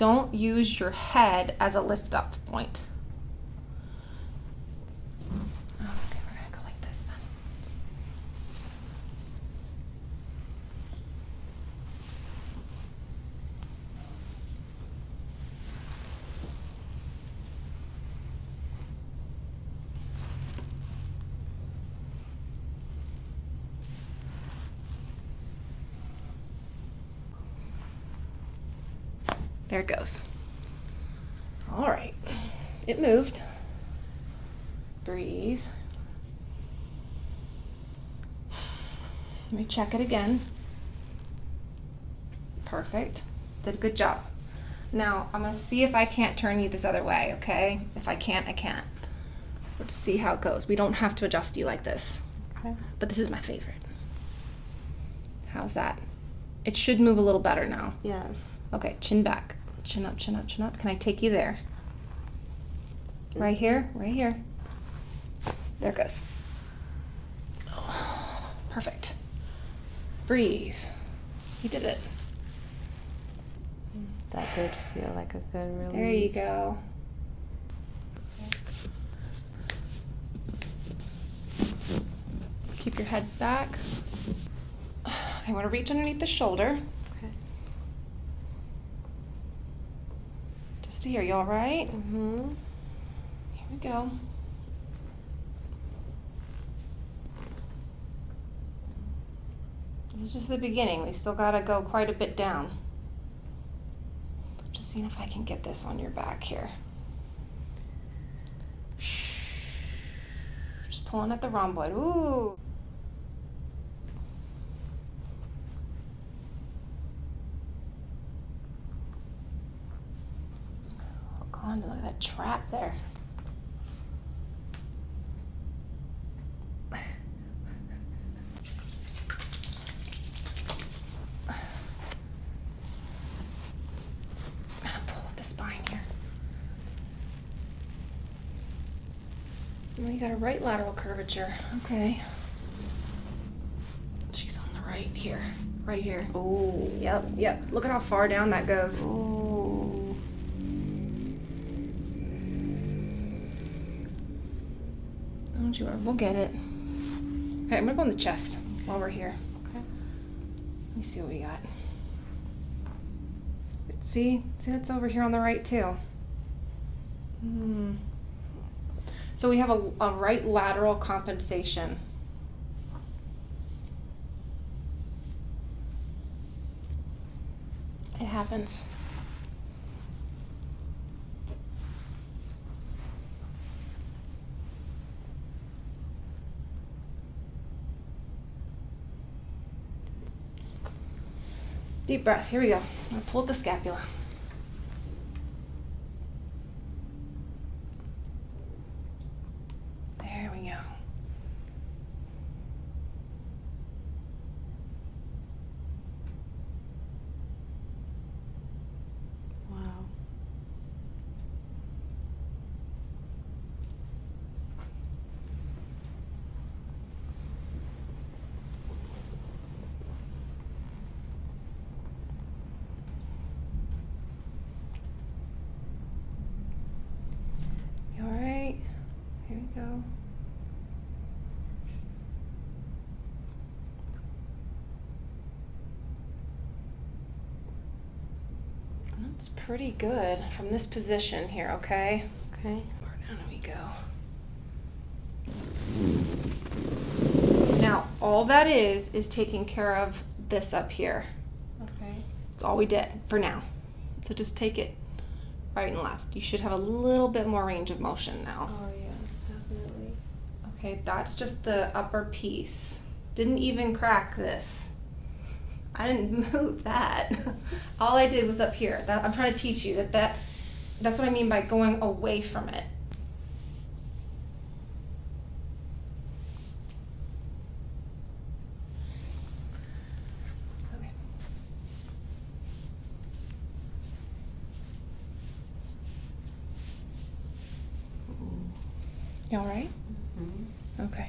don't use your head as a lift up point. Okay, we're gonna go like this then. There it goes. All right, it moved. Breathe. Let me check it again. Perfect. Did a good job. Now, I'm gonna see if I can't turn you this other way, okay? If I can't, I can't. We'll just see how it goes. We don't have to adjust you like this. Okay. But this is my favorite. How's that? It should move a little better now. Yes. Okay, chin back. Chin up, chin up, chin up. Can I take you there? Right here, right here. There it goes. Oh, perfect. Breathe. You did it. That did feel like a good relief. There you go. Keep your head back. I want to reach underneath the shoulder. Okay. Just to hear you, all right? Mm-hmm. Here we go. This is just the beginning. We still got to go quite a bit down. Just seeing if I can get this on your back here. Just pulling at the rhomboid. Ooh. Hook on, look at that trap there. Spine here. Well, you got a right lateral curvature. Okay. She's on the right here. Right here. Oh. Yep, yep. Look at how far down that goes. Oh. Don't you worry. We'll get it. Okay, I'm gonna go in the chest while we're here. Okay. Let me see what we got. See, that's over here on the right too. So we have a right lateral compensation. It happens. Deep breath. Here we go. I'm going to pull at the scapula. There we go. Wow. You all right? Here we go. That's pretty good from this position here, okay? Okay. Where down we go? Now, all that is taking care of this up here. Okay. That's all we did for now. So just take it right and left. You should have a little bit more range of motion now. Oh yeah, definitely. Okay, that's just the upper piece. Didn't even crack this. I didn't move that. All I did was up here. That I'm trying to teach you that's what I mean by going away from it. Okay. You all right? Mm-hmm. Okay.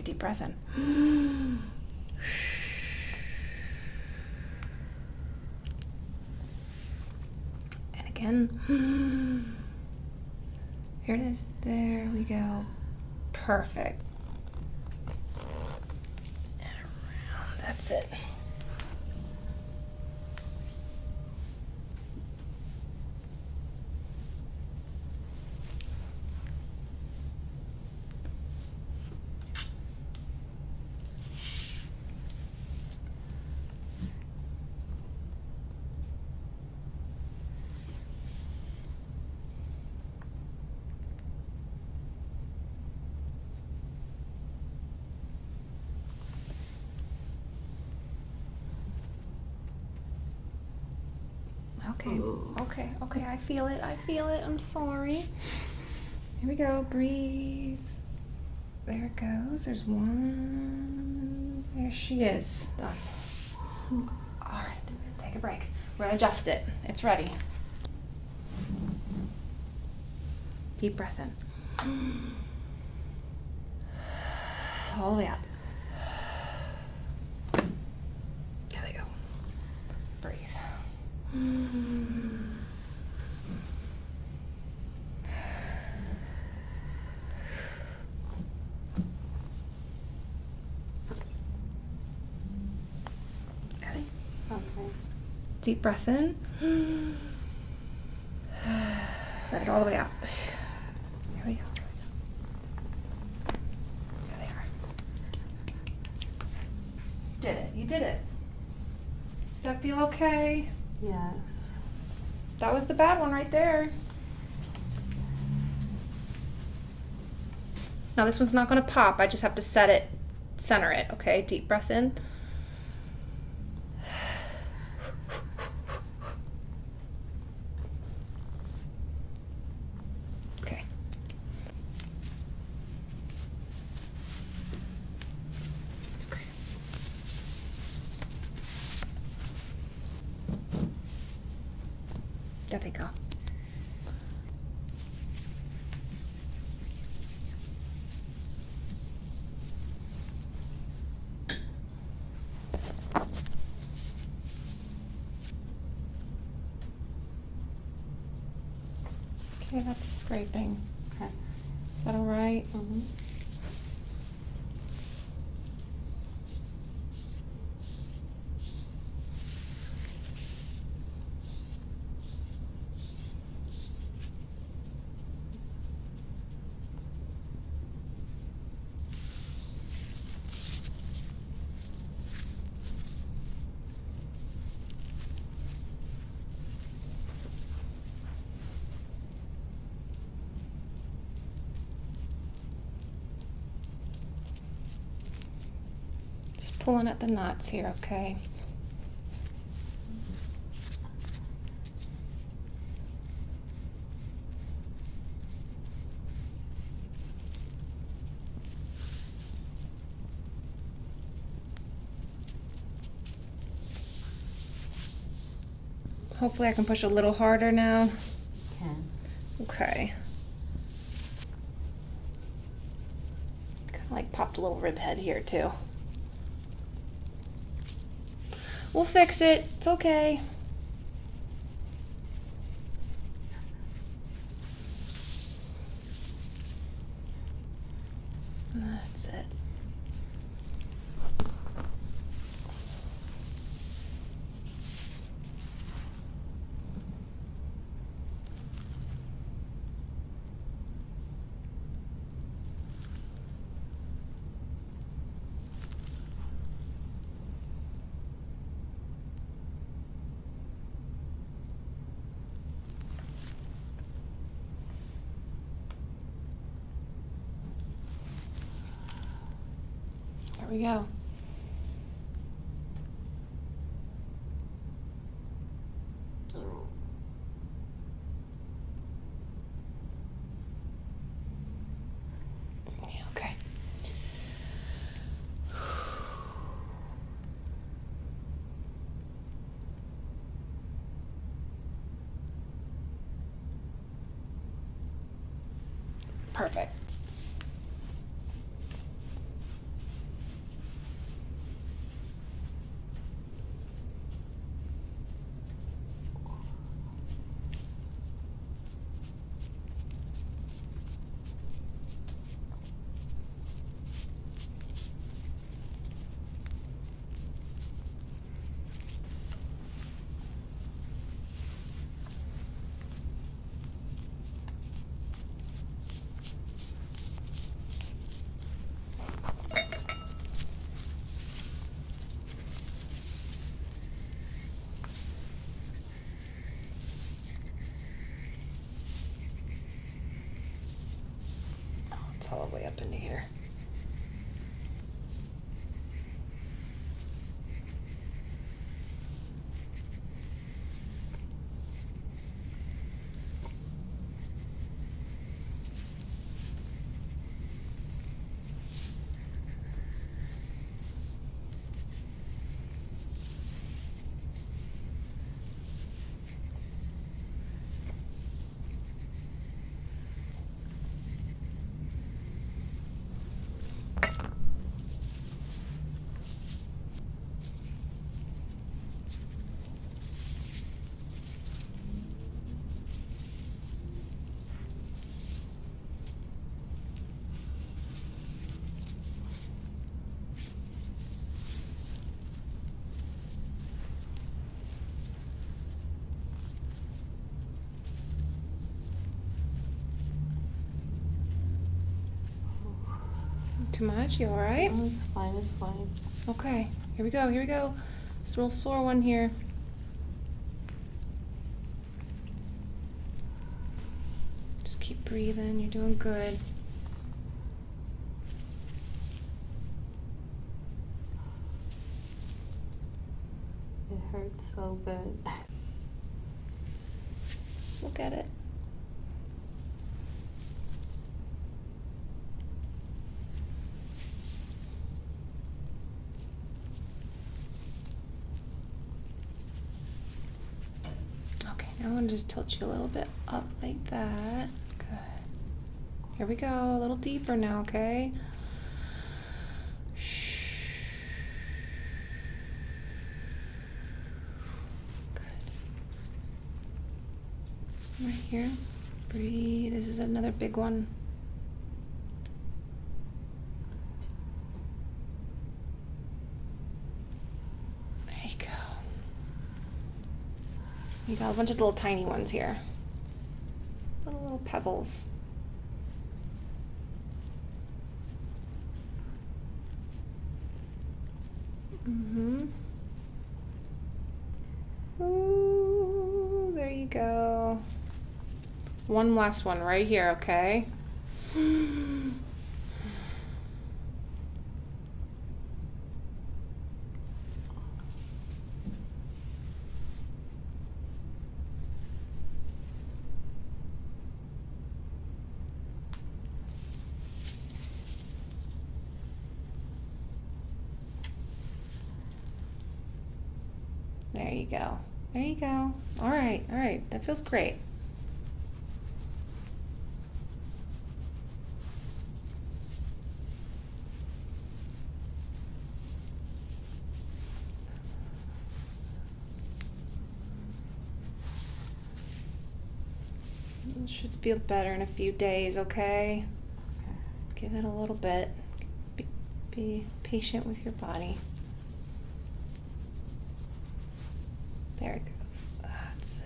Take a deep breath in. And again. Here it is. There we go. Perfect. And around. That's it. Okay, I feel it, I'm sorry. Here we go, breathe. There it goes, there's one. There she is, done. All right, take a break. We're gonna adjust it, it's ready. Deep breath in. All the way out. There they go. Breathe. Ready? Okay. Deep breath in. Let it all the way out. Here we go. There they are. Did it. You did it. Does that feel okay? Yes. That was the bad one right there. Now this one's not going to pop. I just have to center it, okay? Deep breath in. Okay. Okay. There they go. Okay, that's the scraping. Okay. Is that all right? Mm-hmm. Just pulling at the knots here, okay? Hopefully I can push a little harder now. Can. Okay. Kind of like popped a little rib head here too. We'll fix it. It's okay. That's it. There we go. Yeah, okay. Perfect. into here. Too much? You alright? Oh, it's fine, it's fine. Okay, here we go, here we go. This real sore one here. Just keep breathing, you're doing good. It hurts so good. Look at it. Okay, now I'm gonna just tilt you a little bit up like that. Good. Here we go, a little deeper now, okay? Right here. Breathe. This is another big one. There you go. You got a bunch of little tiny ones here. Little pebbles. Mm-hmm. Ooh, there you go. One last one right here, okay? There you go. There you go. All right, all right. That feels great. It should feel better in a few days, okay? Give it a little bit. Be patient with your body. There it goes. That's it.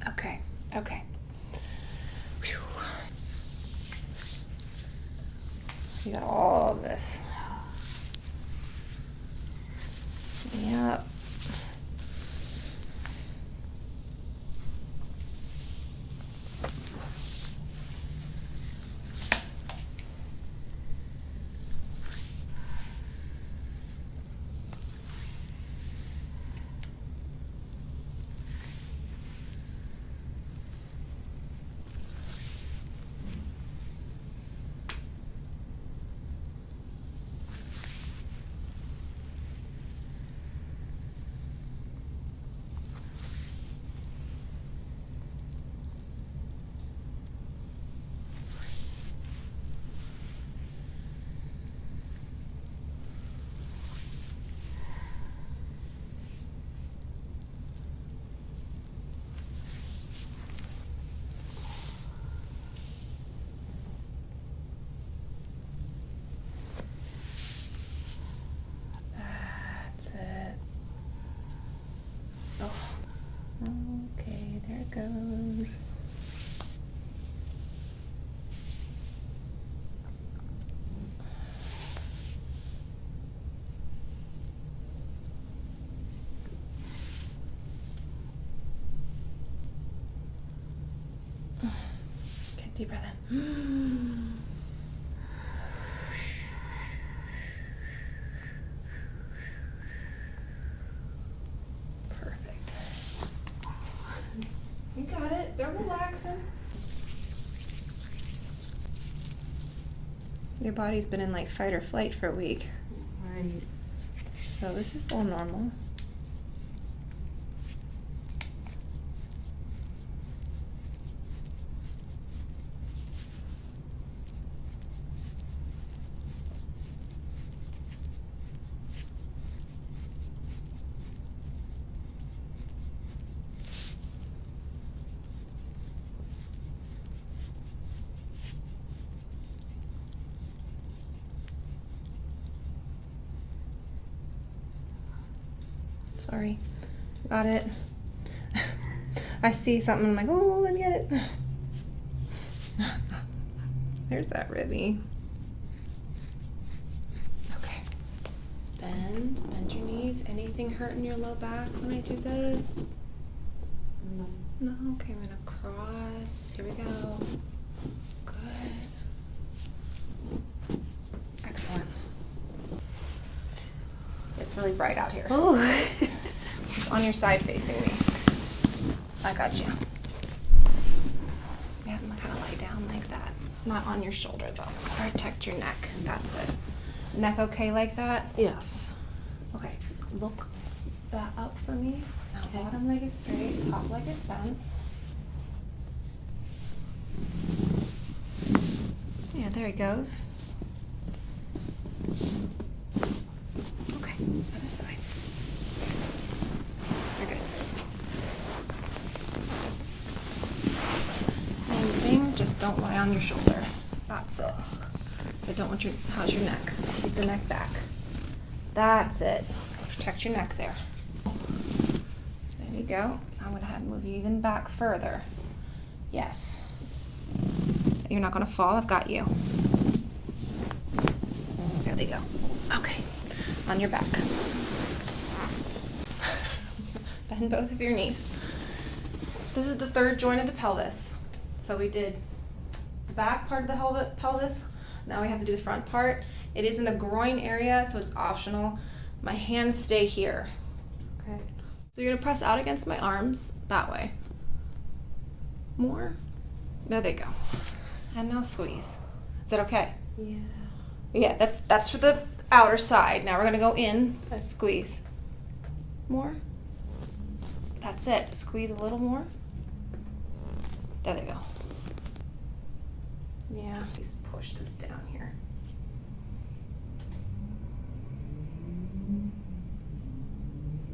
Okay, okay. Whew. You got all of this. Yep. Deep breath in. Perfect. You got it. They're relaxing. Your body's been in like fight or flight for a week. Right. So this is all normal. Sorry. Got it. I see something, I'm like, oh, let me get it. There's that ribby. Okay. Bend your knees. Anything hurting your low back when I do this? No. No? Okay, I'm gonna cross. Here we go. Good. Excellent. It's really bright out here. Oh. Just on your side facing me. I got you. Yeah, I'm kind of lie down like that. Not on your shoulder though. Protect your neck. That's it. Neck okay like that? Yes. Okay. Look back up for me. Now Okay. bottom leg is straight, top leg is bent. Yeah, there he goes. Okay, other side. You're good. Same thing, just don't lie on your shoulder. That's it. So don't want how's your neck? Keep the neck back. That's it. Protect your neck there. There you go. I'm gonna have to move you even back further. Yes. You're not gonna fall, I've got you. There they go. Okay. On your back. Bend both of your knees. This is the third joint of the pelvis. So we did the back part of the pelvis. Now we have to do the front part. It is in the groin area, so it's optional. My hands stay here. Okay. So you're gonna press out against my arms that way. More. There they go. And now squeeze. Is that okay? Yeah. Yeah, that's for the outer side. Now we're gonna go in, squeeze. More. That's it. Squeeze a little more. There they go. Yeah, just push this down here.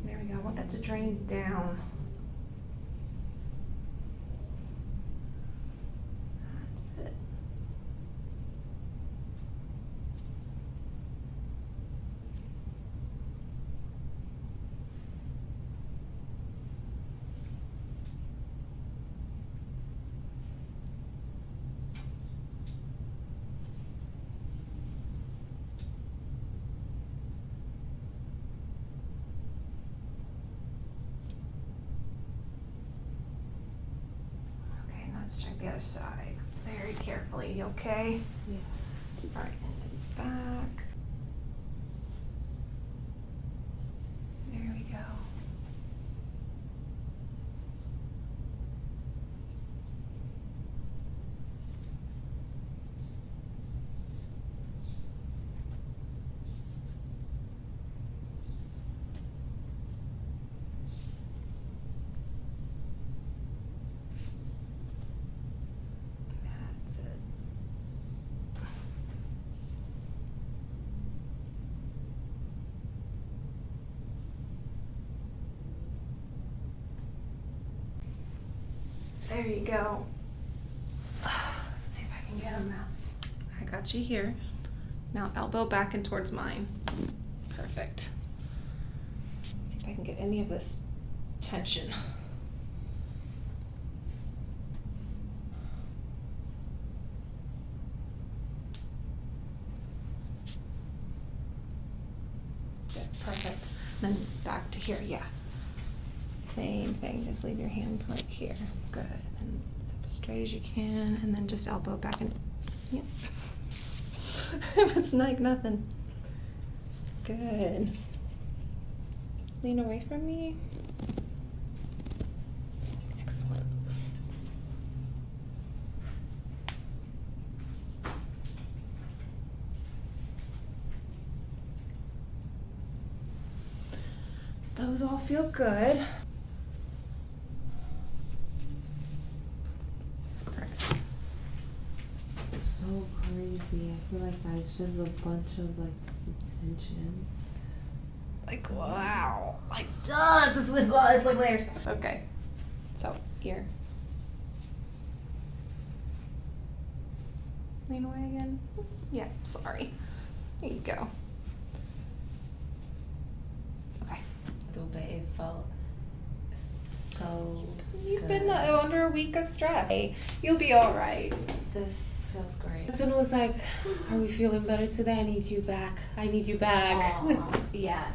There we go. I want that to drain down. That's it. Okay, now let's check the other side. Very carefully, you okay? Yeah. All right, and then back. There we go. That's it. There you go. Let's see if I can get him now. I got you here. Now elbow back and towards mine. Perfect. See if I can get any of this tension. Good, perfect. Then back to here, yeah. Same thing, just leave your hand like here. Good. And straight as you can, and then just elbow back and, yep. It was like nothing. Good. Lean away from me. Excellent. Those all feel good. So crazy. I feel like that's just a bunch of like tension. Like, wow. Like, it's like layers. Okay. So, ear. Lean away again. Yeah, sorry. There you go. Okay. A little bit. It felt so You've good. been under a week of stress. You'll be all right. This feels great. This one was like, are we feeling better today? I need you back. I need you back. Yeah.